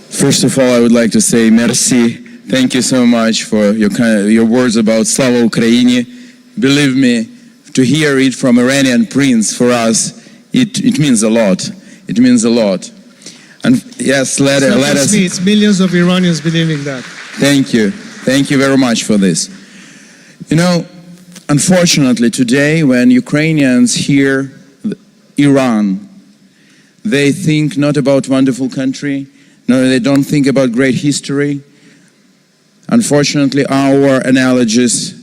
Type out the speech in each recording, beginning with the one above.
First of all, I would like to say merci. Thank you so much for your words about Slava Ukraini. Believe me, to hear it from Iranian prince, for us, it means a lot. It means a lot. And yes, let us... It's millions of Iranians believing that. Thank you. Thank you very much for this. You know, unfortunately today, when Ukrainians hear Iran, they think not about wonderful country, no, they don't think about great history. Unfortunately, our analogies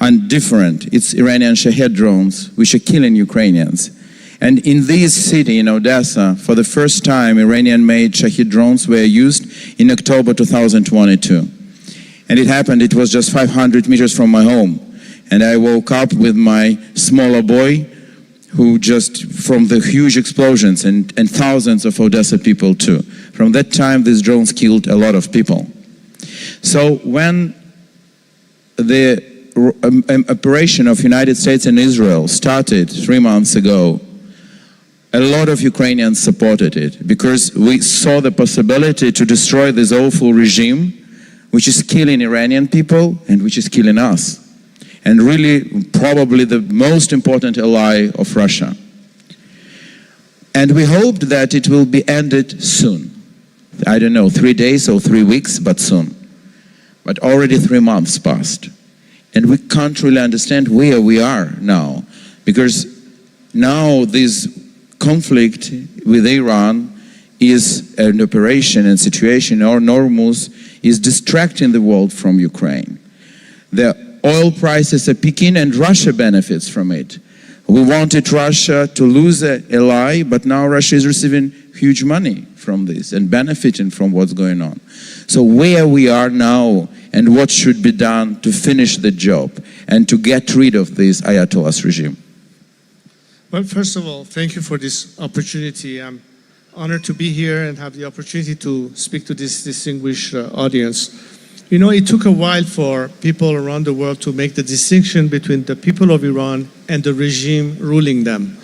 are different. It's Iranian Shahed drones, which are killing Ukrainians. And in this city, in Odesa, for the first time, Iranian-made Shahed drones were used in October 2022. And it happened, it was just 500 meters from my home. And I woke up with my smaller boy, who just, from the huge explosions, and thousands of Odessa people too. From that time, these drones killed a lot of people. So when the operation of United States and Israel started 3 months ago, a lot of Ukrainians supported it because we saw the possibility to destroy this awful regime which is killing Iranian people and which is killing us. And really probably the most important ally of Russia. And we hoped that it will be ended soon. I don't know, 3 days or 3 weeks, but soon. But already 3 months passed. And we can't really understand where we are now. Because now this conflict with Iran is an operation and situation, or Hormuz is distracting the world from Ukraine. The oil prices are peaking and Russia benefits from it. We wanted Russia to lose an ally, but now Russia is receiving huge money from this and benefiting from what's going on. So where we are now and what should be done to finish the job and to get rid of this Ayatollah's regime? Well, first of all, thank you for this opportunity. I'm honored to be here and have the opportunity to speak to this distinguished audience. You know, it took a while for people around the world to make the distinction between the people of Iran and the regime ruling them.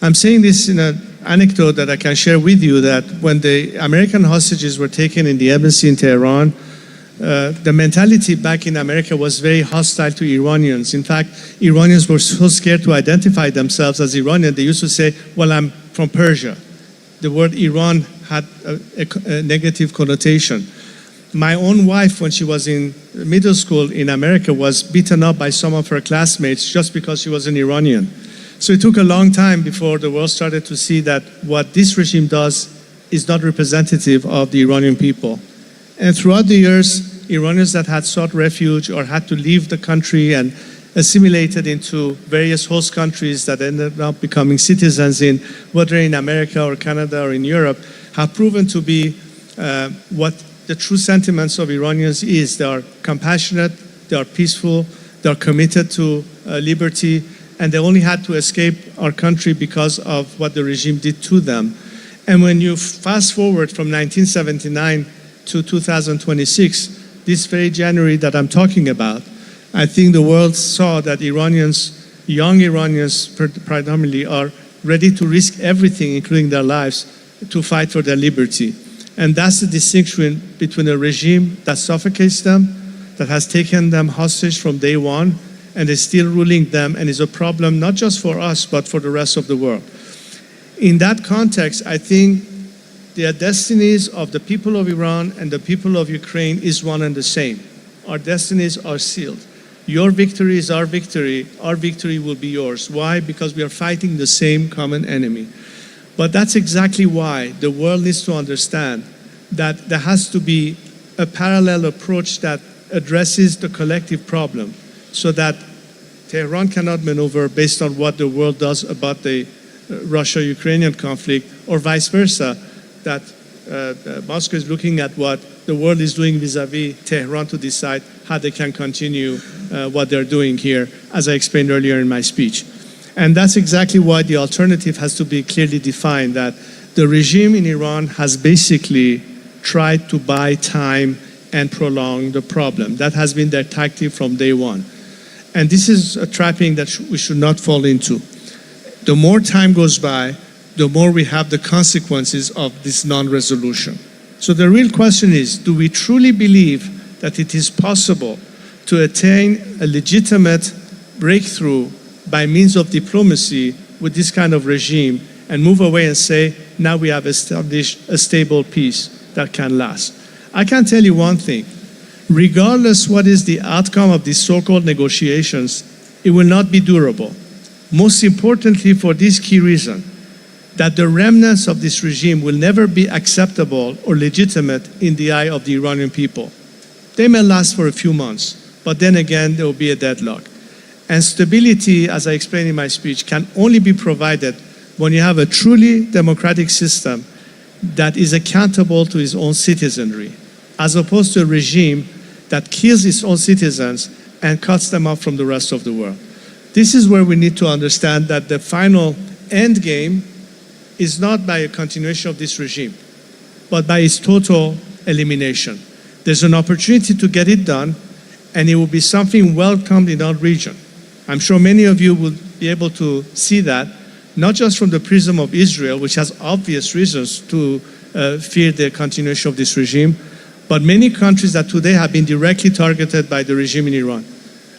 I'm saying this in an anecdote that I can share with you, that when the American hostages were taken in the embassy in Tehran, the mentality back in America was very hostile to Iranians. In fact, Iranians were so scared to identify themselves as Iranian, they used to say, well, I'm from Persia. The word Iran had a negative connotation. My own wife, when she was in middle school in America, was beaten up by some of her classmates just because she was an Iranian. So it took a long time before the world started to see that what this regime does is not representative of the Iranian people. And throughout the years, Iranians that had sought refuge or had to leave the country and assimilated into various host countries that ended up becoming citizens in, whether in America or Canada or in Europe, have proven to be what the true sentiments of Iranians is. They are compassionate, they are peaceful, they are committed to liberty, and they only had to escape our country because of what the regime did to them. And when you fast forward from 1979 to 2026, this very January that I'm talking about, I think the world saw that Iranians, young Iranians predominantly, are ready to risk everything, including their lives, to fight for their liberty. And that's the distinction between a regime that suffocates them, that has taken them hostage from day one, and is still ruling them, and is a problem not just for us, but for the rest of the world. In that context, I think the destinies of the people of Iran and the people of Ukraine is one and the same. Our destinies are sealed. Your victory is our victory will be yours. Why? Because we are fighting the same common enemy. But that's exactly why the world needs to understand that there has to be a parallel approach that addresses the collective problem, so that Tehran cannot maneuver based on what the world does about the Russia-Ukrainian conflict, or vice versa, that Moscow is looking at what the world is doing vis-a-vis Tehran to decide how they can continue what they're doing here, as I explained earlier in my speech. And that's exactly why the alternative has to be clearly defined, that the regime in Iran has basically tried to buy time and prolong the problem. That has been their tactic from day one. And this is a trapping that we should not fall into. the more time goes by, the more we have the consequences of this non-resolution. So the real question is, do we truly believe that it is possible to attain a legitimate breakthrough by means of diplomacy with this kind of regime and move away and say, now we have established a stable peace that can last? I can tell you one thing. Regardless what is the outcome of these so-called negotiations, it will not be durable. Most importantly, for this key reason, that the remnants of this regime will never be acceptable or legitimate in the eye of the Iranian people. They may last for a few months, but then again, there will be a deadlock. And stability, as I explained in my speech, can only be provided when you have a truly democratic system that is accountable to its own citizenry, as opposed to a regime that kills its own citizens and cuts them off from the rest of the world. This is where we need to understand that the final end game is not by a continuation of this regime, but by its total elimination. There's an opportunity to get it done, and it will be something welcomed in our region. I'm sure many of you will be able to see that, not just from the prism of Israel, which has obvious reasons to fear the continuation of this regime, but many countries that today have been directly targeted by the regime in Iran.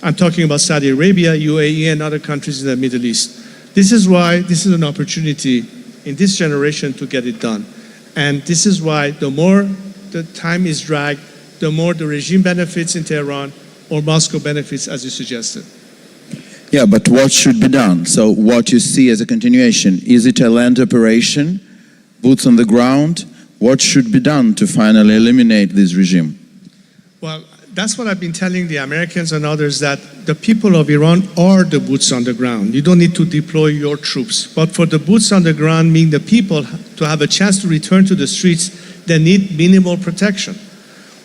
I'm talking about Saudi Arabia, UAE, and other countries in the Middle East. This is why this is an opportunity in this generation to get it done. And this is why the more the time is dragged, the more the regime benefits in Tehran or Moscow benefits, as you suggested. Yeah, but what should be done? So what you see as a continuation, is it a land operation, boots on the ground? What should be done to finally eliminate this regime? Well, that's what I've been telling the Americans and others, that the people of Iran are the boots on the ground. You don't need to deploy your troops. But for the boots on the ground, meaning the people, to have a chance to return to the streets, they need minimal protection.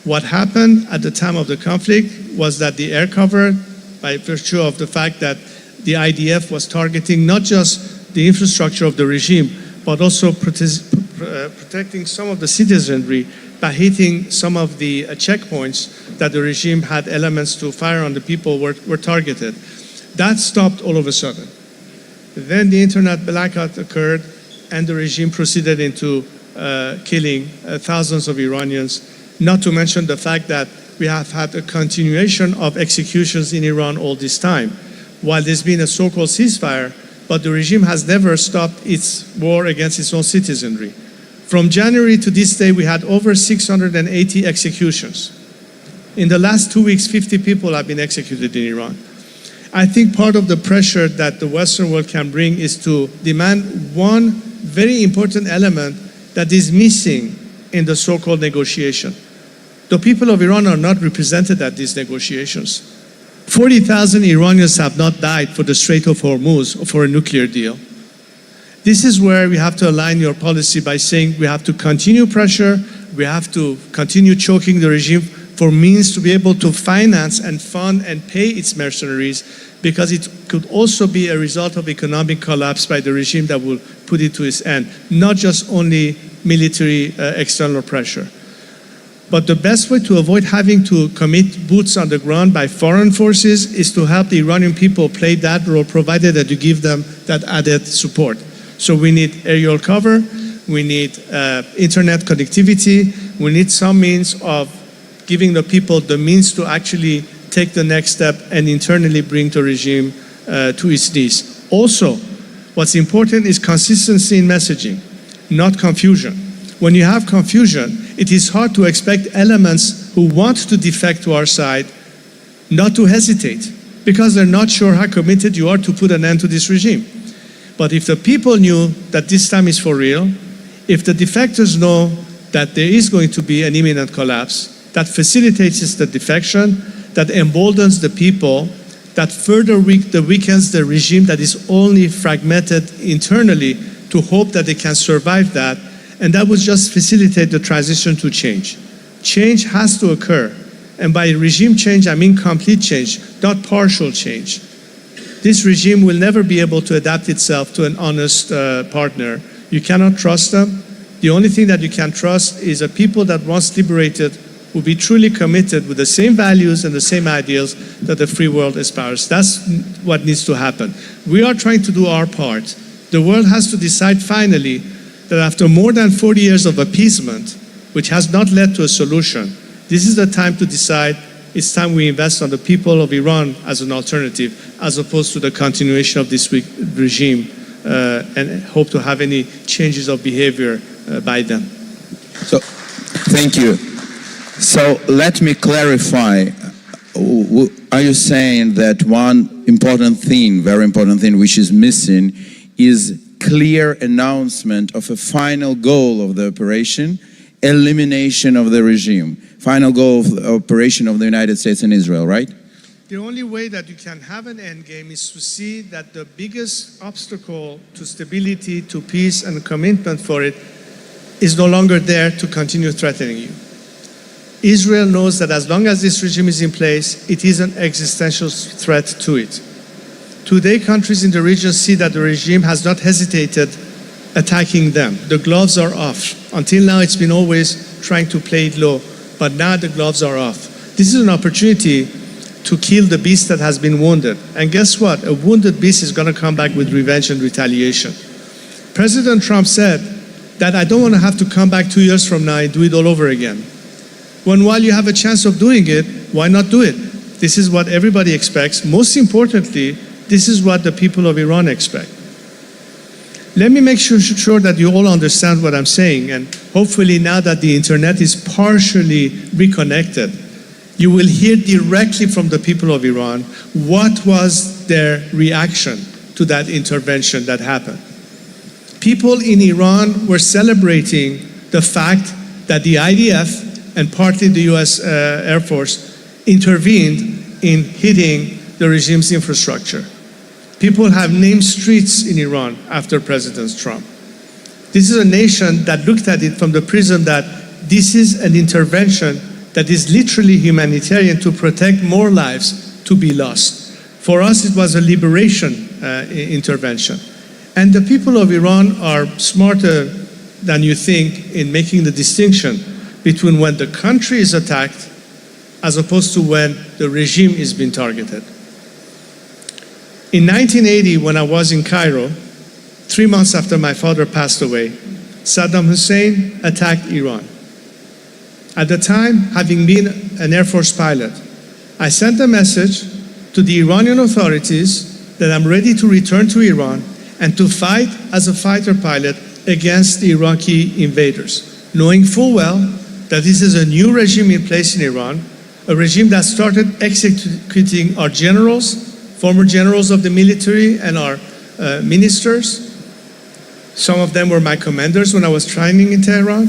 What happened at the time of the conflict was that the air cover, by virtue of the fact that the IDF was targeting not just the infrastructure of the regime, but also protecting some of the citizenry by hitting some of the checkpoints that the regime had elements to fire on the people were targeted. That stopped all of a sudden. Then the internet blackout occurred, and the regime proceeded into killing thousands of Iranians, not to mention the fact that we have had a continuation of executions in Iran all this time. While there's been a so-called ceasefire, but the regime has never stopped its war against its own citizenry. From January to this day, we had over 680 executions. In the last 2 weeks, 50 people have been executed in Iran. I think part of the pressure that the Western world can bring is to demand one very important element that is missing in the so-called negotiation. The people of Iran are not represented at these negotiations. 40,000 Iranians have not died for the Strait of Hormuz or for a nuclear deal. This is where we have to align your policy by saying we have to continue pressure, we have to continue choking the regime for means to be able to finance and fund and pay its mercenaries, because it could also be a result of economic collapse by the regime that will put it to its end, not just only military external pressure. But the best way to avoid having to commit boots on the ground by foreign forces is to help the Iranian people play that role, provided that you give them that added support. So we need aerial cover, we need internet connectivity, we need some means of giving the people the means to actually take the next step and internally bring the regime to its knees. Also, what's important is consistency in messaging, not confusion. When you have confusion, it is hard to expect elements who want to defect to our side not to hesitate, because they're not sure how committed you are to put an end to this regime. But if the people knew that this time is for real, if the defectors know that there is going to be an imminent collapse, that facilitates the defection, that emboldens the people, that further weakens the regime that is only fragmented internally, to hope that they can survive that, and that would just facilitate the transition to change. Change has to occur, and by regime change I mean complete change, not partial change. This regime will never be able to adapt itself to an honest partner. You cannot trust them. The only thing that you can trust is a people that, once liberated, will be truly committed with the same values and the same ideals that the free world espouse. That's what needs to happen. We are trying to do our part The world has to decide finally that after more than 40 years of appeasement, which has not led to a solution, this is the time to decide it's time we invest on the people of Iran as an alternative, as opposed to the continuation of this regime and hope to have any changes of behavior by them. So, thank you. So let me clarify. Are you saying that one important thing, very important thing, which is missing is clear announcement of a final goal of the operation, elimination of the regime, final goal of the operation of the United States and Israel, right? The only way that you can have an end game is to see that the biggest obstacle to stability, to peace and commitment for it is no longer there to continue threatening you. Israel knows that as long as this regime is in place, it is an existential threat to it. Today, countries in the region see that the regime has not hesitated attacking them. The gloves are off. Until now, it's been always trying to play it low, but now the gloves are off. This is an opportunity to kill the beast that has been wounded. And guess what? A wounded beast is going to come back with revenge and retaliation. President Trump said that I don't want to have to come back 2 years from now and do it all over again. When while you have a chance of doing it, why not do it? This is what everybody expects. Most importantly, this is what the people of Iran expect. Let me make sure that you all understand what I'm saying, and hopefully now that the internet is partially reconnected, you will hear directly from the people of Iran what was their reaction to that intervention that happened. People in Iran were celebrating the fact that the IDF and partly the US Air Force intervened in hitting the regime's infrastructure. People have named streets in Iran after President Trump. This is a nation that looked at it from the prism that this is an intervention that is literally humanitarian to protect more lives to be lost. For us, it was a liberation intervention. And the people of Iran are smarter than you think in making the distinction between when the country is attacked as opposed to when the regime is being targeted. In 1980, when I was in Cairo, 3 months after my father passed away, Saddam Hussein attacked Iran. At the time, having been an Air Force pilot, I sent a message to the Iranian authorities that I'm ready to return to Iran and to fight as a fighter pilot against the Iraqi invaders, knowing full well that this is a new regime in place in Iran, a regime that started executing our generals, former generals of the military, and our ministers. Some of them were my commanders when I was training in Tehran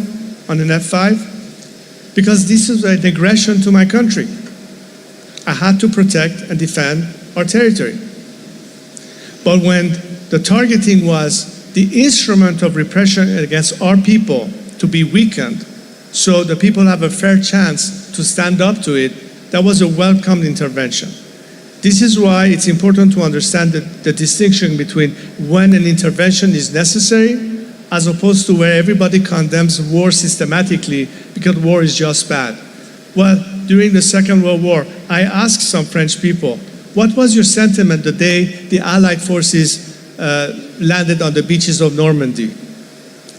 on an F-5, because this is an aggression to my country. I had to protect and defend our territory. But when the targeting was the instrument of repression against our people to be weakened, so the people have a fair chance to stand up to it, that was a welcomed intervention. This is why it's important to understand the distinction between when an intervention is necessary as opposed to where everybody condemns war systematically because war is just bad. Well, during the Second World War, I asked some French people, what was your sentiment the day the Allied forces landed on the beaches of Normandy?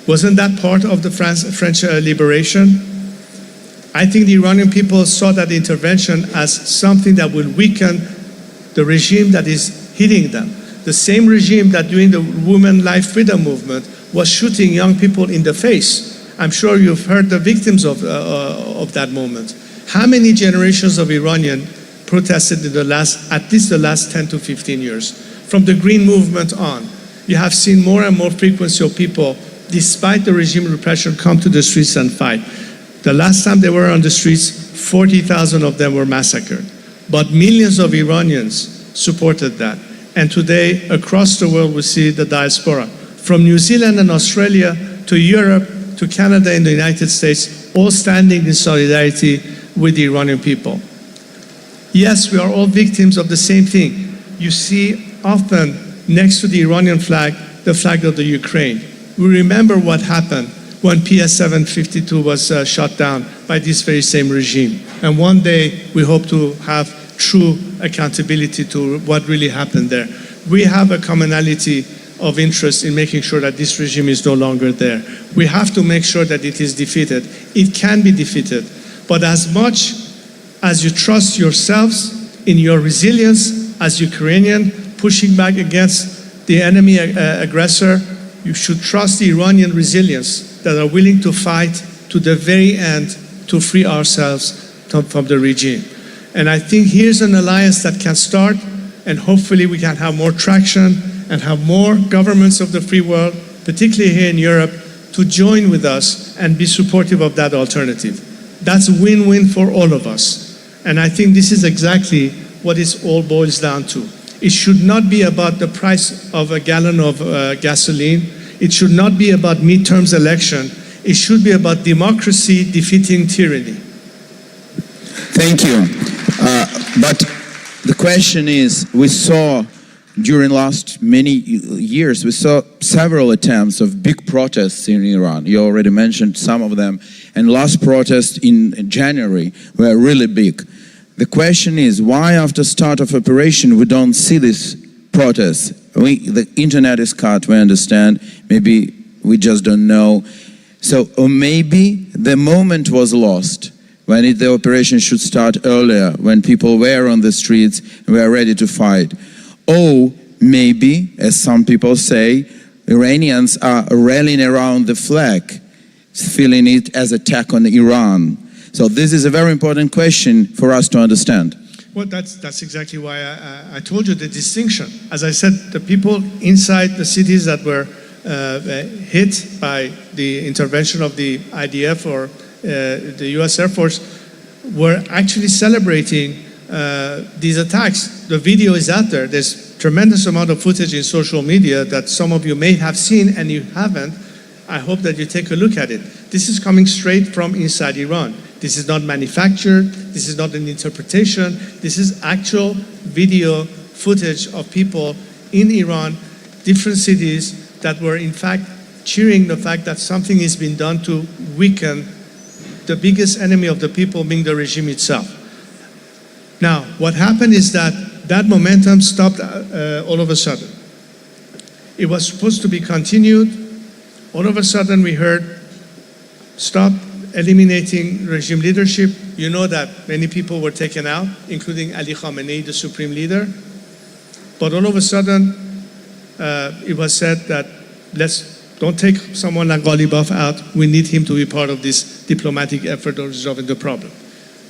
Wasn't that part of the French liberation? I think the Iranian people saw that intervention as something that will weaken the regime that is hitting them. The same regime that during the Women Life Freedom Movement was shooting young people in the face. I'm sure you've heard the victims of that moment. How many generations of Iranian protested in at least the last 10 to 15 years? From the Green Movement on, you have seen more and more frequency of people, despite the regime repression, come to the streets and fight. The last time they were on the streets, 40,000 of them were massacred. But millions of Iranians supported that. And today, across the world, we see the diaspora. From New Zealand and Australia to Europe to Canada and the United States, all standing in solidarity with the Iranian people. Yes, we are all victims of the same thing. You see often next to the Iranian flag, the flag of the Ukraine. We remember what happened when PS-752 was shot down by this very same regime. And one day, we hope to have true accountability to what really happened there. We have a commonality of interest in making sure that this regime is no longer there. We have to make sure that it is defeated. It can be defeated. But as much as you trust yourselves in your resilience as Ukrainian, pushing back against the enemy aggressor, you should trust the Iranian resilience that are willing to fight to the very end to free ourselves from the regime. And I think here's an alliance that can start, and hopefully we can have more traction and have more governments of the free world, particularly here in Europe, to join with us and be supportive of that alternative. That's a win-win for all of us. And I think this is exactly what it all boils down to. It should not be about the price of a gallon of gasoline. It should not be about midterms election. It should be about democracy defeating tyranny. Thank you. But the question is, we saw during last many years, we saw several attempts of big protests in Iran. You already mentioned some of them. And last protests in January were really big. The question is, why after start of operation we don't see these protests? The internet is cut, we understand. Maybe we just don't know. So, or maybe the moment was lost when the operation should start earlier, when people were on the streets and were ready to fight. Or maybe, as some people say, Iranians are rallying around the flag, feeling it as attack on Iran. So this is a very important question for us to understand. Well, that's exactly why I told you the distinction. As I said, the people inside the cities that were hit by the intervention of the IDF or the US Air Force were actually celebrating these attacks. The video is out there. There's tremendous amount of footage in social media that some of you may have seen, and you haven't. I hope that you take a look at it. This is coming straight from inside Iran. This is not manufactured. This is not an interpretation. This is actual video footage of people in Iran, different cities, that were in fact cheering the fact that something is being done to weaken the biggest enemy of the people, being the regime itself. Now, what happened is that momentum stopped all of a sudden. It was supposed to be continued. All of a sudden we heard, stop eliminating regime leadership. You know that many people were taken out, including Ali Khamenei, the supreme leader. But all of a sudden, it was said that don't take someone like Ghalibaf out. We need him to be part of this diplomatic effort of resolving the problem.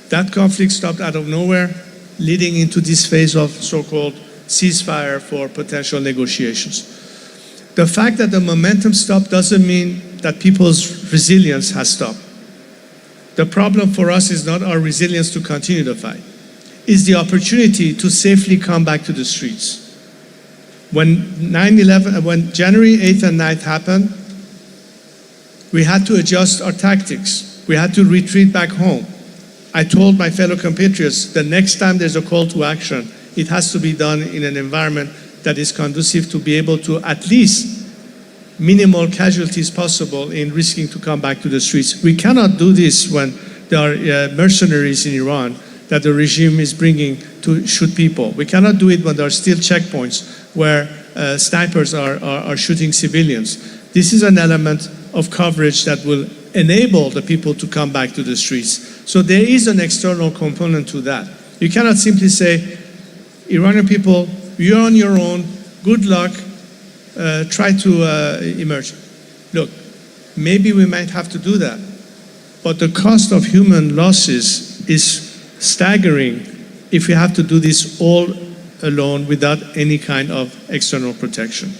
That conflict stopped out of nowhere, leading into this phase of so-called ceasefire for potential negotiations. The fact that the momentum stopped doesn't mean that people's resilience has stopped. The problem for us is not our resilience to continue the fight. It's the opportunity to safely come back to the streets. When January 8th and 9th happened, we had to adjust our tactics. We had to retreat back home. I told my fellow compatriots, the next time there's a call to action, it has to be done in an environment that is conducive to be able to at least minimal casualties possible in risking to come back to the streets. We cannot do this when there are mercenaries in Iran that the regime is bringing to shoot people. We cannot do it when there are still checkpoints where snipers are shooting civilians. This is an element of coverage that will enable the people to come back to the streets. So there is an external component to that. You cannot simply say, Iranian people, you're on your own, good luck, try to emerge. Look, maybe we might have to do that, but the cost of human losses is staggering if we have to do this all alone without any kind of external protection.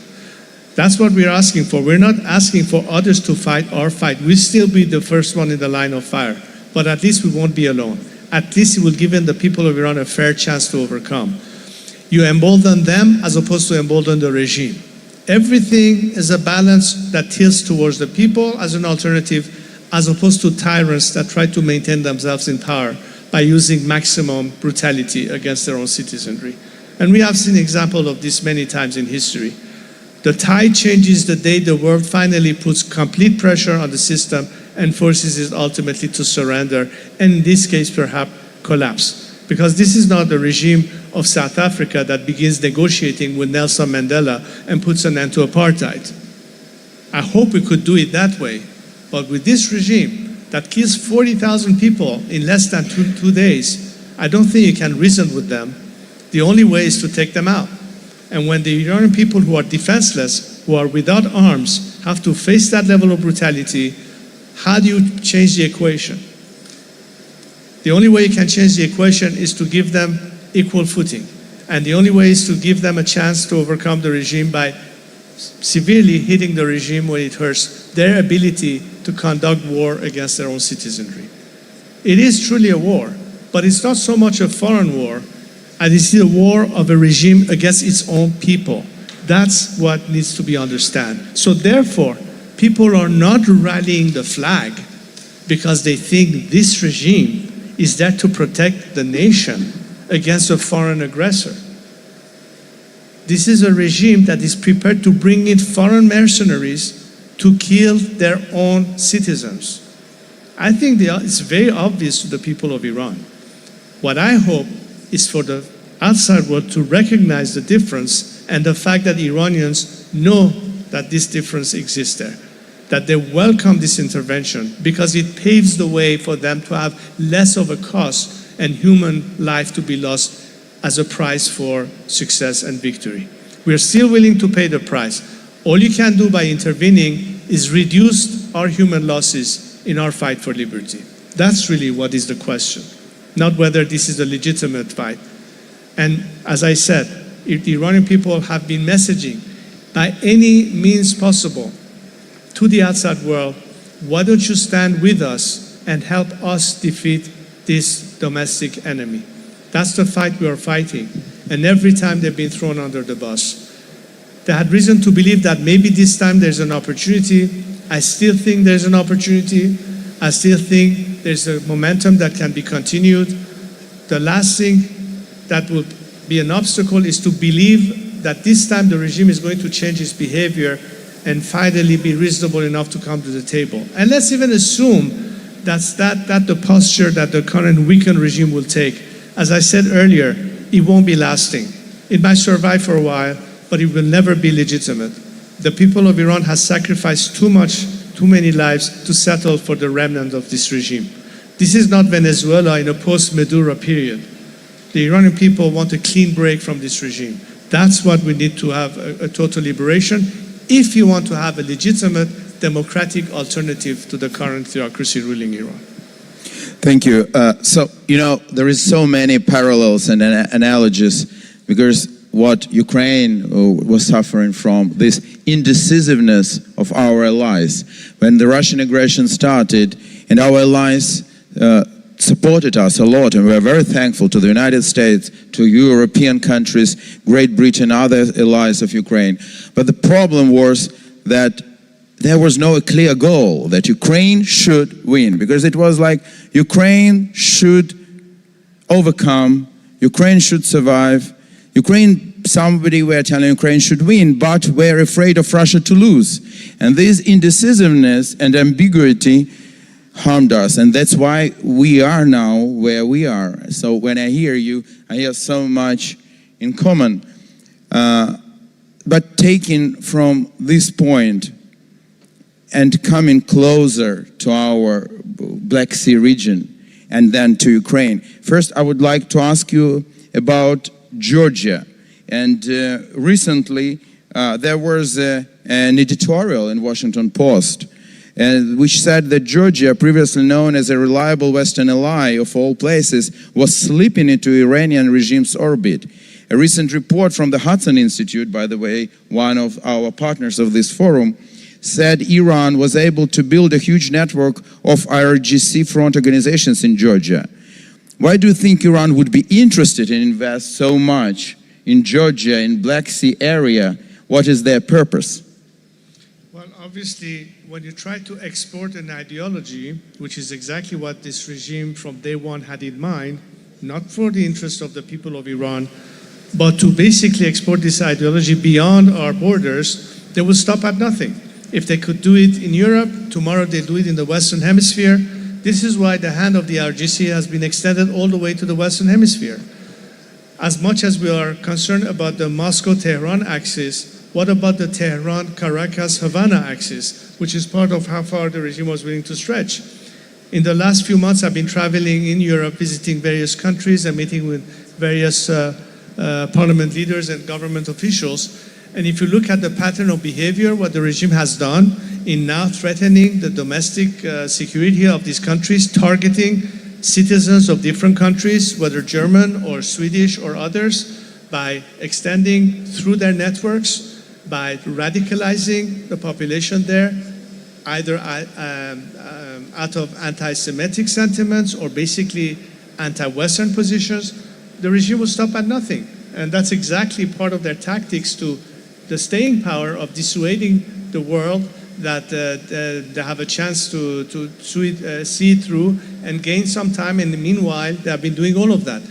That's what we're asking for. We're not asking for others to fight our fight. We'll still be the first one in the line of fire, but at least we won't be alone. At least it will give the people of Iran a fair chance to overcome. You embolden them as opposed to embolden the regime. Everything is a balance that tilts towards the people as an alternative, as opposed to tyrants that try to maintain themselves in power by using maximum brutality against their own citizenry. And we have seen examples of this many times in history. The tide changes the day the world finally puts complete pressure on the system and forces it ultimately to surrender, and in this case perhaps collapse. Because this is not the regime of South Africa that begins negotiating with Nelson Mandela and puts an end to apartheid. I hope we could do it that way. But with this regime that kills 40,000 people in less than two days, I don't think you can reason with them. The only way is to take them out. And when the Iranian people who are defenseless, who are without arms, have to face that level of brutality, how do you change the equation? The only way you can change the equation is to give them equal footing. And the only way is to give them a chance to overcome the regime by severely hitting the regime when it hurts their ability to conduct war against their own citizenry. It is truly a war, but it's not so much a foreign war as it's a war of a regime against its own people. That's what needs to be understood. So therefore, people are not rallying the flag because they think this regime is there to protect the nation against a foreign aggressor. This is a regime that is prepared to bring in foreign mercenaries to kill their own citizens. I think it's very obvious to the people of Iran. What I hope is for the outside world to recognize the difference and the fact that Iranians know that this difference exists there, that they welcome this intervention because it paves the way for them to have less of a cost and human life to be lost as a price for success and victory. We are still willing to pay the price. All you can do by intervening is reduce our human losses in our fight for liberty. That's really what is the question, not whether this is a legitimate fight. And as I said, if the Iranian people have been messaging by any means possible to the outside world, why don't you stand with us and help us defeat this domestic enemy? That's the fight we are fighting. And every time they've been thrown under the bus. They had reason to believe that maybe this time there's an opportunity. I still think there's an opportunity. I still think there's a momentum that can be continued. The last thing that would be an obstacle is to believe that this time the regime is going to change its behavior and finally be reasonable enough to come to the table. And let's even assume that's the posture that the current weakened regime will take. As I said earlier, it won't be lasting. It might survive for a while, but it will never be legitimate. The people of Iran has sacrificed too many lives to settle for the remnant of this regime. This is not Venezuela in a post-Maduro period. The Iranian people want a clean break from this regime. That's what we need to have, a total liberation, if you want to have a legitimate democratic alternative to the current theocracy ruling Iran. Thank you. There is so many parallels and analogies because what Ukraine was suffering from, this indecisiveness of our allies. When the Russian aggression started and our allies supported us a lot, and we are very thankful to the United States, to European countries, Great Britain, other allies of Ukraine. But the problem was that there was no clear goal that Ukraine should win, because it was like Ukraine should overcome, Ukraine should survive, somebody were telling Ukraine should win, but we're afraid of Russia to lose. And this indecisiveness and ambiguity harmed us, and that's why we are now where we are. So when I hear you, I hear so much in common. But taking from this point and coming closer to our Black Sea region and then to Ukraine. First, I would like to ask you about Georgia. And recently, there was an editorial in Washington Post which said that Georgia, previously known as a reliable Western ally of all places, was slipping into Iranian regime's orbit. A recent report from the Hudson Institute, by the way, one of our partners of this forum, said Iran was able to build a huge network of IRGC front organizations in Georgia. Why do you think Iran would be interested in invest so much in Georgia, in Black Sea area? What is their purpose? Well, obviously, when you try to export an ideology, which is exactly what this regime from day one had in mind, not for the interest of the people of Iran, but to basically export this ideology beyond our borders, they will stop at nothing. If they could do it in Europe, tomorrow they do it in the Western Hemisphere. This is why the hand of the IRGC has been extended all the way to the Western Hemisphere. As much as we are concerned about the Moscow-Tehran axis, what about the Tehran-Caracas-Havana axis, which is part of how far the regime was willing to stretch? In the last few months, I've been traveling in Europe, visiting various countries and meeting with various parliament leaders and government officials. And if you look at the pattern of behavior, what the regime has done in now threatening the domestic security of these countries, targeting citizens of different countries, whether German or Swedish or others, by extending through their networks, by radicalizing the population there, either out of anti-Semitic sentiments or basically anti-Western positions, the regime will stop at nothing. And that's exactly part of their tactics to the staying power of dissuading the world that they have a chance to see through and gain some time. And meanwhile, they have been doing all of that.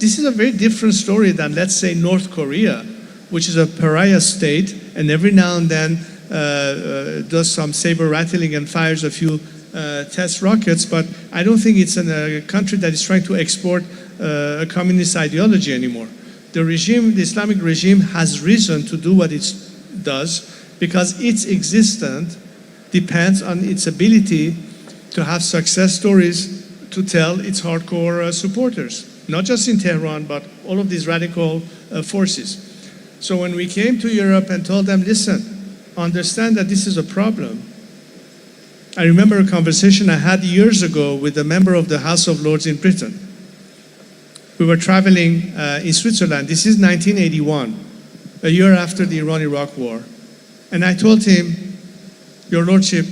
This is a very different story than, let's say, North Korea, which is a pariah state, and every now and then does some saber rattling and fires a few test rockets. But I don't think it's in a country that is trying to export a communist ideology anymore. The regime, the Islamic regime, has reason to do what it does because its existence depends on its ability to have success stories to tell its hardcore supporters, not just in Tehran, but all of these radical forces. So when we came to Europe and told them, listen, understand that this is a problem. I remember a conversation I had years ago with a member of the House of Lords in Britain. We were traveling in Switzerland. This is 1981, a year after the Iran-Iraq war. And I told him, Your Lordship,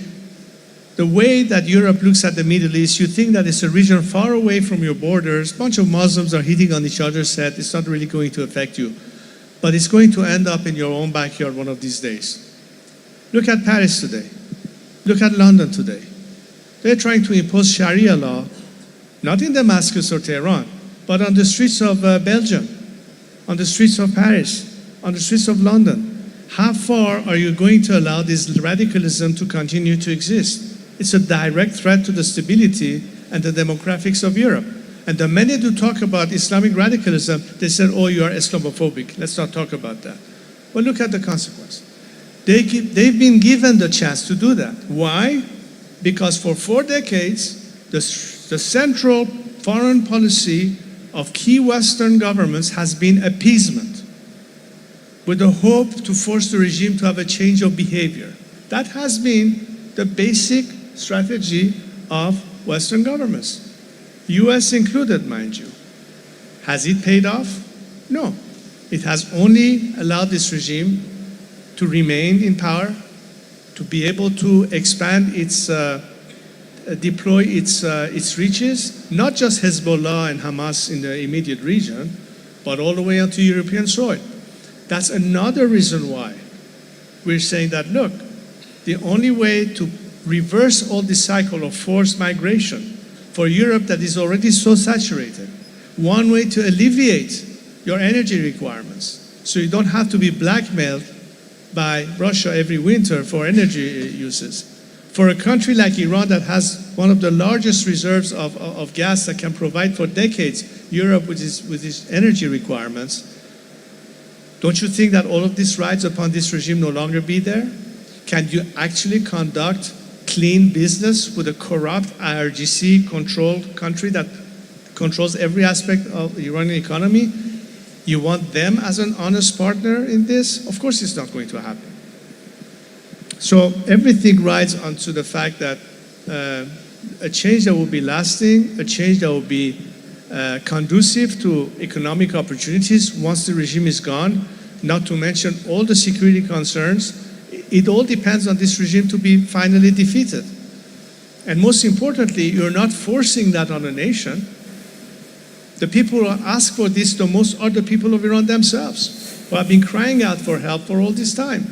the way that Europe looks at the Middle East, you think that it's a region far away from your borders, a bunch of Muslims are hitting on each other's head, it's not really going to affect you. But it's going to end up in your own backyard one of these days. Look at Paris today. Look at London today. They're trying to impose Sharia law, not in Damascus or Tehran, but on the streets of Belgium, on the streets of Paris, on the streets of London. How far are you going to allow this radicalism to continue to exist? It's a direct threat to the stability and the demographics of Europe. And the minute you talk about Islamic radicalism, they said, oh, you are Islamophobic. Let's not talk about that. Well, look at the consequence. They've been given the chance to do that. Why? Because for 4 decades, the central foreign policy of key Western governments has been appeasement, with the hope to force the regime to have a change of behavior. That has been the basic strategy of Western governments, US included, mind you. Has it paid off? No. It has only allowed this regime to remain in power, to be able to expand its, deploy its reaches, not just Hezbollah and Hamas in the immediate region, but all the way onto European soil. That's another reason why we're saying that, look, the only way to reverse all this cycle of forced migration for Europe that is already so saturated, one way to alleviate your energy requirements so you don't have to be blackmailed by Russia every winter for energy uses. For a country like Iran that has one of the largest reserves of gas that can provide for decades Europe with its energy requirements, don't you think that all of this rides upon this regime no longer be there? Can you actually conduct clean business with a corrupt IRGC-controlled country that controls every aspect of the Iranian economy? You want them as an honest partner in this? Of course it's not going to happen. So everything rides onto the fact that a change that will be lasting, a change that will be conducive to economic opportunities once the regime is gone, not to mention all the security concerns. It all depends on this regime to be finally defeated. And most importantly, you're not forcing that on a nation. The people who ask for this the most are the people of Iran themselves, who have been crying out for help for all this time.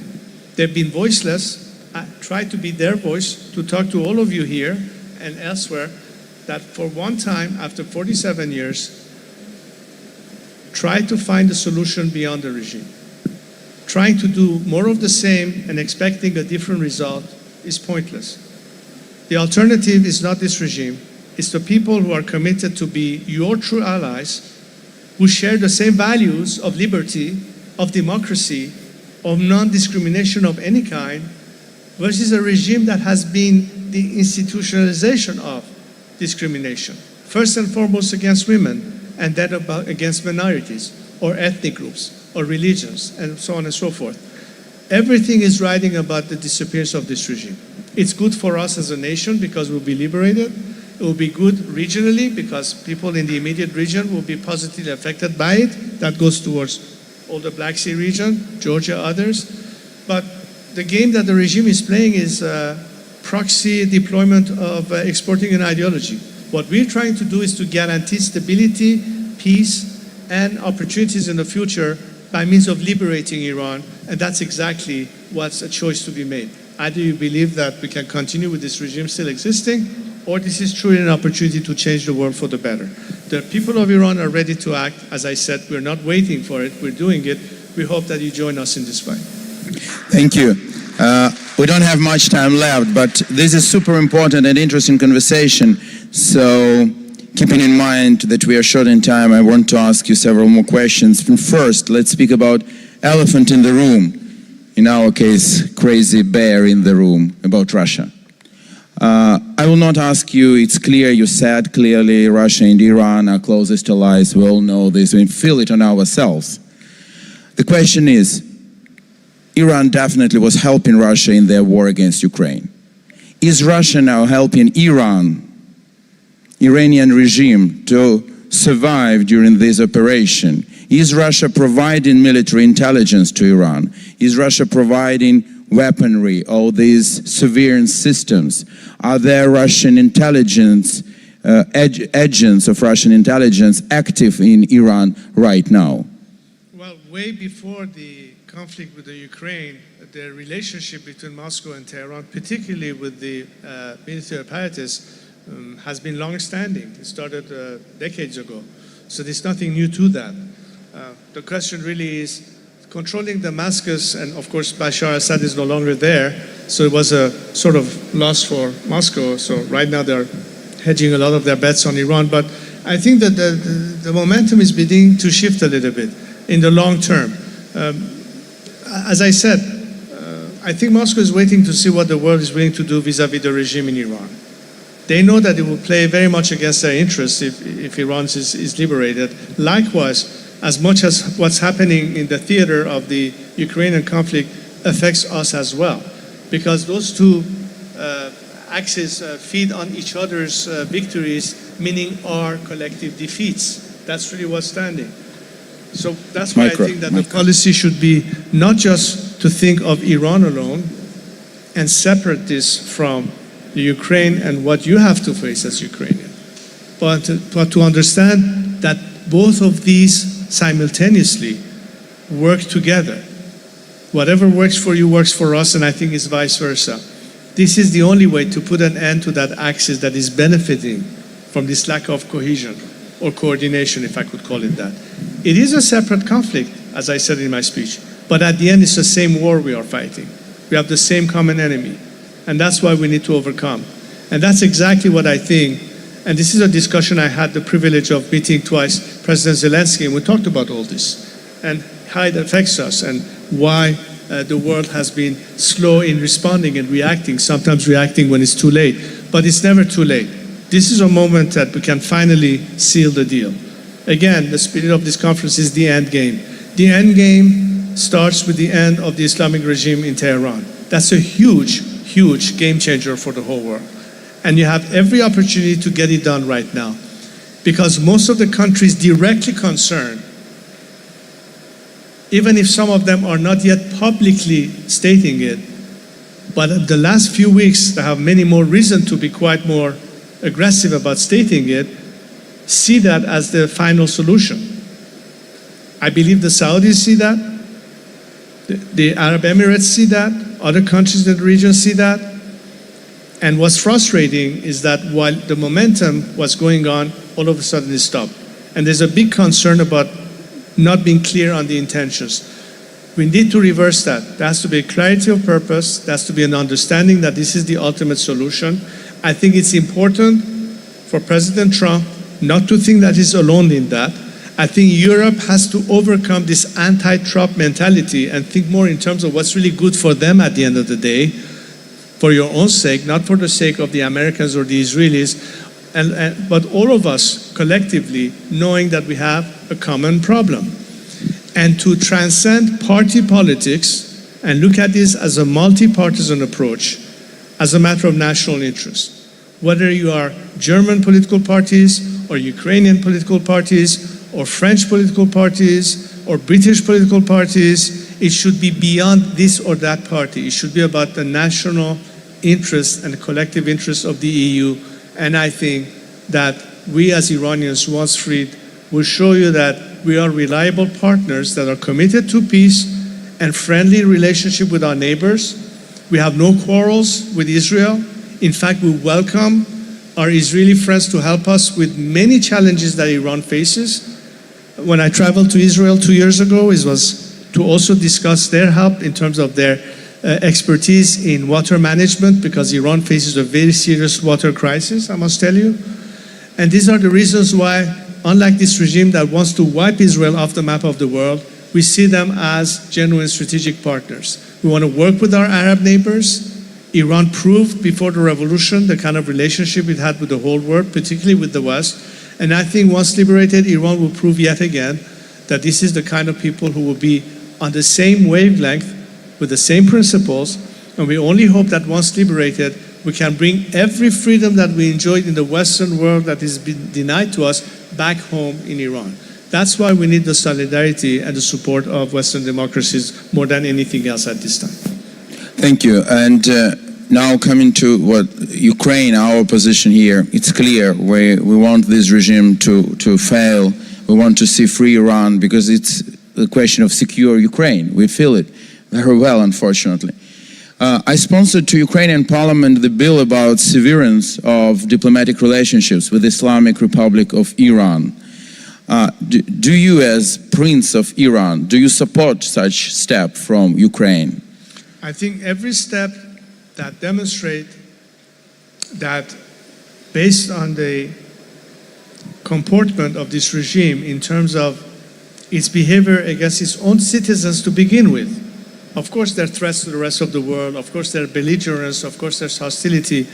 They've been voiceless. I try to be their voice to talk to all of you here and elsewhere that for one time, after 47 years, try to find a solution beyond the regime. Trying to do more of the same and expecting a different result is pointless. The alternative is not this regime. It's the people who are committed to be your true allies who share the same values of liberty, of democracy, of non-discrimination of any kind, versus a regime that has been the institutionalization of discrimination, first and foremost against women, and then against minorities, or ethnic groups, or religions, and so on and so forth. Everything is writing about the disappearance of this regime. It's good for us as a nation because we'll be liberated. It will be good regionally because people in the immediate region will be positively affected by it. That goes towards all the Black Sea region, Georgia, others. But the game that the regime is playing is proxy deployment of exporting an ideology. What we're trying to do is to guarantee stability, peace, and opportunities in the future by means of liberating Iran, and that's exactly what's a choice to be made. Either you believe that we can continue with this regime still existing, or this is truly an opportunity to change the world for the better. The people of Iran are ready to act. As I said, we're not waiting for it, we're doing it. We hope that you join us in this fight. Thank you. We don't have much time left, but this is super important and interesting conversation. So, keeping in mind that we are short in time, I want to ask you several more questions. First, let's speak about elephant in the room. In our case, crazy bear in the room, about Russia. I will not ask you, it's clear, you said clearly Russia and Iran are closest allies. We all know this, we feel it on ourselves. The question is, Iran definitely was helping Russia in their war against Ukraine. Is Russia now helping Iranian regime to survive during this operation? Is Russia providing military intelligence to Iran? Is Russia providing weaponry, all these surveillance systems? Are there Russian intelligence, agents of Russian intelligence active in Iran right now? Well, way before the conflict with the Ukraine, the relationship between Moscow and Tehran, particularly with the military apparatus, has been long-standing. It started decades ago. So there's nothing new to that. The question really is controlling Damascus, and of course Bashar Assad is no longer there, so it was a sort of loss for Moscow. So right now they're hedging a lot of their bets on Iran, but I think that the momentum is beginning to shift a little bit in the long term. As I said, I think Moscow is waiting to see what the world is willing to do vis-a-vis the regime in Iran. They know that it will play very much against their interests if Iran is liberated. Likewise, as much as what's happening in the theater of the Ukrainian conflict affects us as well, because those two axes feed on each other's victories, meaning our collective defeats. That's really what's standing. So that's why I think that the policy should be not just to think of Iran alone and separate this from the Ukraine and what you have to face as Ukrainian, but to understand that both of these simultaneously work together. Whatever works for you works for us, and I think it's vice versa. This is the only way to put an end to that axis that is benefiting from this lack of cohesion or coordination, if I could call it that. It is a separate conflict, as I said in my speech, but at the end it's the same war we are fighting. We have the same common enemy, and that's why we need to overcome. And that's exactly what I think. And this is a discussion I had the privilege of meeting twice President Zelensky, and we talked about all this and how it affects us and why the world has been slow in responding and reacting, sometimes reacting when it's too late. But it's never too late. This is a moment that we can finally seal the deal. Again, the spirit of this conference is the end game. The end game starts with the end of the Islamic regime in Tehran. That's a huge, huge game changer for the whole world. And you have every opportunity to get it done right now, because most of the countries directly concerned, even if some of them are not yet publicly stating it, but in the last few weeks they have many more reason to be quite more aggressive about stating it, see that as the final solution. I believe the Saudis see that, the Arab Emirates see that, other countries in the region see that. And what's frustrating is that while the momentum was going on, all of a sudden it stopped. And there's a big concern about not being clear on the intentions. We need to reverse that. There has to be a clarity of purpose. There has to be an understanding that this is the ultimate solution. I think it's important for President Trump not to think that he's alone in that. I think Europe has to overcome this anti-Trump mentality and think more in terms of what's really good for them at the end of the day, for your own sake, not for the sake of the Americans or the Israelis, but all of us collectively knowing that we have a common problem. And to transcend party politics and look at this as a multi-partisan approach, as a matter of national interest. Whether you are German political parties or Ukrainian political parties or French political parties or British political parties, it should be beyond this or that party. It should be about the national interest and the collective interest of the EU. And I think that we as Iranians, once freed, will show you that we are reliable partners that are committed to peace and friendly relationship with our neighbors. We have no quarrels with Israel. In fact, we welcome our Israeli friends to help us with many challenges that Iran faces. When I traveled to Israel 2 years ago, it was to also discuss their help in terms of their expertise in water management, because Iran faces a very serious water crisis, I must tell you. And these are the reasons why, unlike this regime that wants to wipe Israel off the map of the world, we see them as genuine strategic partners. We want to work with our Arab neighbors. Iran proved before the revolution the kind of relationship it had with the whole world, particularly with the West. And I think once liberated, Iran will prove yet again that this is the kind of people who will be on the same wavelength with the same principles. And we only hope that once liberated, we can bring every freedom that we enjoyed in the Western world that has been denied to us back home in Iran. That's why we need the solidarity and the support of Western democracies more than anything else at this time. Thank you. And now coming to what Ukraine, our position here, it's clear we want this regime to fail. We want to see free Iran because it's a question of secure Ukraine. We feel it very well, unfortunately. I sponsored to Ukrainian parliament the bill about severance of diplomatic relationships with the Islamic Republic of Iran. Do you, as Prince of Iran, do you support such step from Ukraine? I think every step that demonstrates that, based on the comportment of this regime in terms of its behavior against its own citizens to begin with. Of course, there are threats to the rest of the world. Of course, there's belligerence. Of course, there's hostility.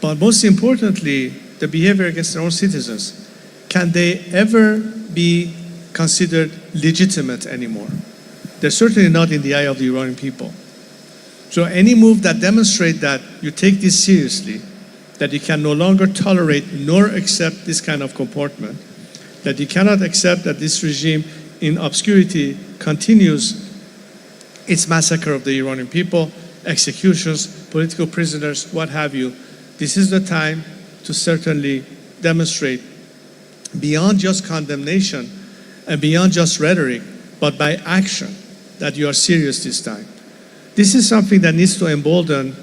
But most importantly, the behavior against their own citizens. Can they ever be considered legitimate anymore? They're certainly not in the eye of the Iranian people. So any move that demonstrates that you take this seriously, that you can no longer tolerate nor accept this kind of comportment, that you cannot accept that this regime in obscurity continues its massacre of the Iranian people, executions, political prisoners, what have you. This is the time to certainly demonstrate beyond just condemnation and beyond just rhetoric, but by action, that you are serious this time. This is something that needs to embolden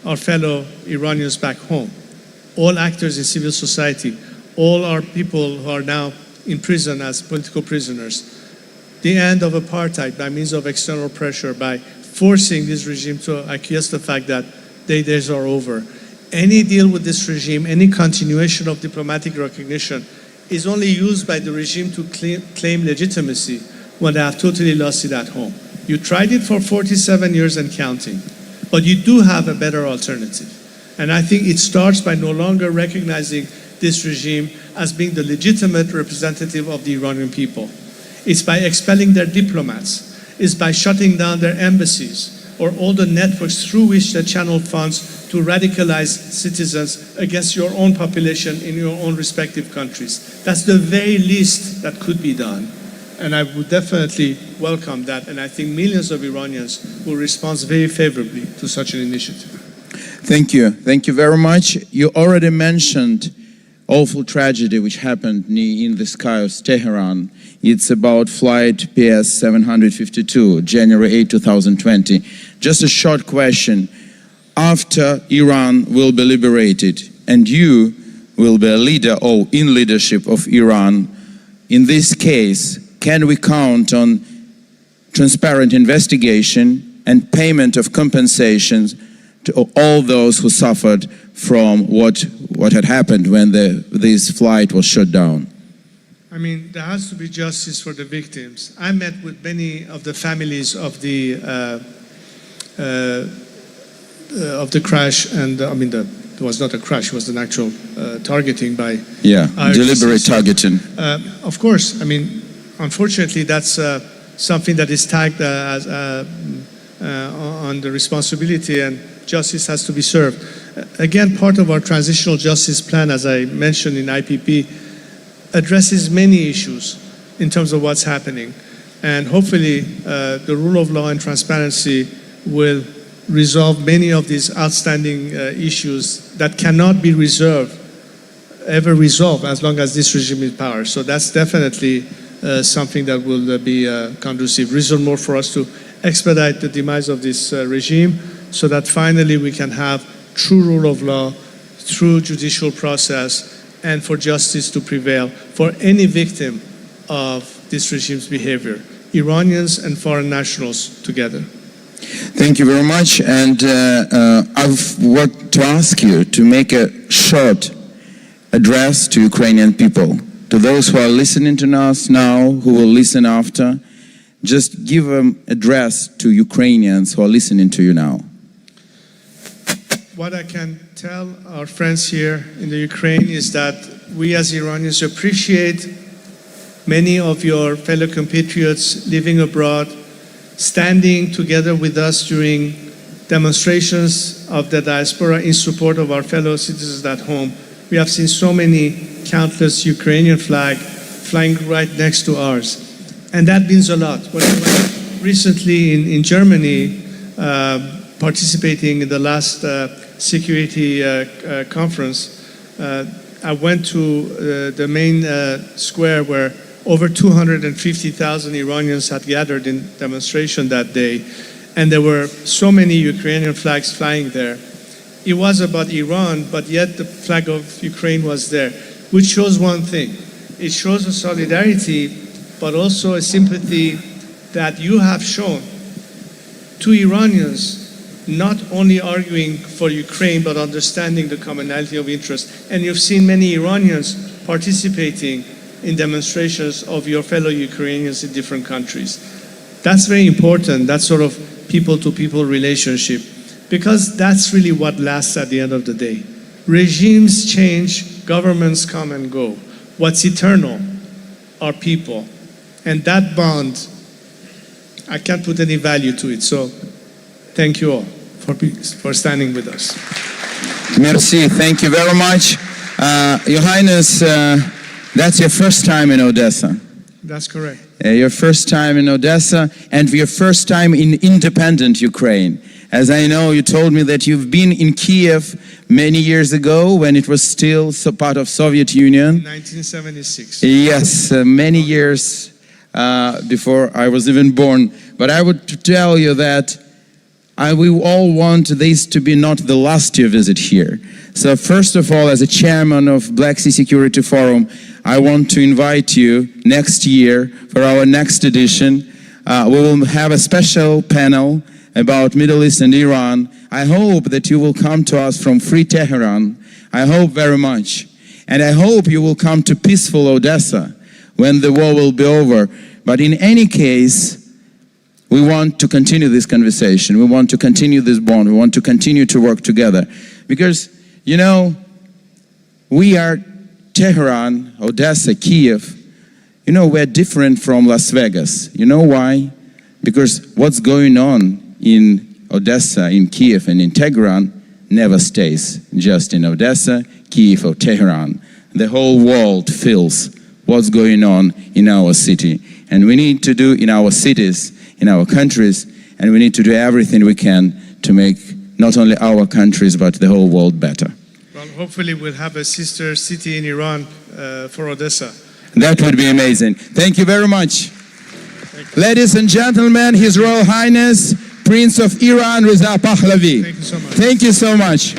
our fellow Iranians back home, all actors in civil society, all our people who are now in prison as political prisoners. The end of apartheid by means of external pressure, by forcing this regime to acquiesce the fact that their days are over. Any deal with this regime, any continuation of diplomatic recognition is only used by the regime to claim legitimacy when they have totally lost it at home. You tried it for 47 years and counting, but you do have a better alternative. And I think it starts by no longer recognizing this regime as being the legitimate representative of the Iranian people. It's by expelling their diplomats. It's by shutting down their embassies or all the networks through which they channel funds to radicalize citizens against your own population in your own respective countries. That's the very least that could be done. And I would definitely welcome that. And I think millions of Iranians will respond very favorably to such an initiative. Thank you. Thank you very much. You already mentioned awful tragedy which happened in the sky of Tehran. It's about flight PS 752, January 8, 2020. Just a short question. After Iran will be liberated and you will be a leader or in leadership of Iran, in this case, can we count on transparent investigation and payment of compensations to all those who suffered from what had happened when this flight was shut down? I mean, there has to be justice for the victims. I met with many of the families of the crash, and I mean, it was not a crash; it was an actual targeting by deliberate targeting. Of course, I mean, unfortunately, that's something that is tagged as on the responsibility, and justice has to be served. Again, part of our transitional justice plan, as I mentioned in IPP, addresses many issues in terms of what's happening. And hopefully, the rule of law and transparency will resolve many of these outstanding issues that cannot be ever resolved as long as this regime is in power. So that's definitely something that will be conducive. Reason more for us to expedite the demise of this regime so that finally we can have true rule of law through judicial process and for justice to prevail for any victim of this regime's behavior, Iranians and foreign nationals together. Thank you very much. And I want to ask you to make a short address to Ukrainian people, to those who are listening to us now, who will listen after. Just give an address to Ukrainians who are listening to you now. What I can tell our friends here in the Ukraine is that we as Iranians appreciate many of your fellow compatriots living abroad, standing together with us during demonstrations of the diaspora in support of our fellow citizens at home. We have seen so many countless Ukrainian flags flying right next to ours. And that means a lot. When I was recently in Germany, participating in the last security conference, I went to the main square where over 250,000 Iranians had gathered in demonstration that day, and there were so many Ukrainian flags flying there. It was about Iran, but yet the flag of Ukraine was there, which shows one thing. It shows a solidarity, but also a sympathy that you have shown to Iranians, not only arguing for Ukraine, but understanding the commonality of interest. And you've seen many Iranians participating in demonstrations of your fellow Ukrainians in different countries. That's very important, that sort of people-to-people relationship, because that's really what lasts at the end of the day. Regimes change, governments come and go. What's eternal are people. And that bond, I can't put any value to it. So thank you all for standing with us. Merci, thank you very much. Your Highness, that's your first time in Odesa. That's correct. Your first time in Odesa and your first time in independent Ukraine. As I know, you told me that you've been in Kiev many years ago when it was still part of Soviet Union. 1976. Yes, many years before I was even born. But I would tell you that we all want this to be not the last year visit here. So first of all, as a chairman of Black Sea Security Forum, I want to invite you next year for our next edition. We will have a special panel about Middle East and Iran. I hope that you will come to us from Free Tehran. I hope very much. And I hope you will come to peaceful Odesa when the war will be over. But in any case, we want to continue this conversation. We want to continue this bond. We want to continue to work together. Because, you know, we are Tehran, Odessa, Kiev. You know, we're different from Las Vegas. You know why? Because what's going on in Odessa, in Kiev, and in Tehran never stays just in Odessa, Kiev, or Tehran. The whole world feels what's going on in our city. And we need to do in our cities, in our countries, and we need to do everything we can to make not only our countries but the whole world better. Well, hopefully we'll have a sister city in Iran for Odessa. That would be amazing. Thank you very much. Ladies and gentlemen, His Royal Highness, Prince of Iran, Reza Pahlavi. Thank you so much. Thank you so much.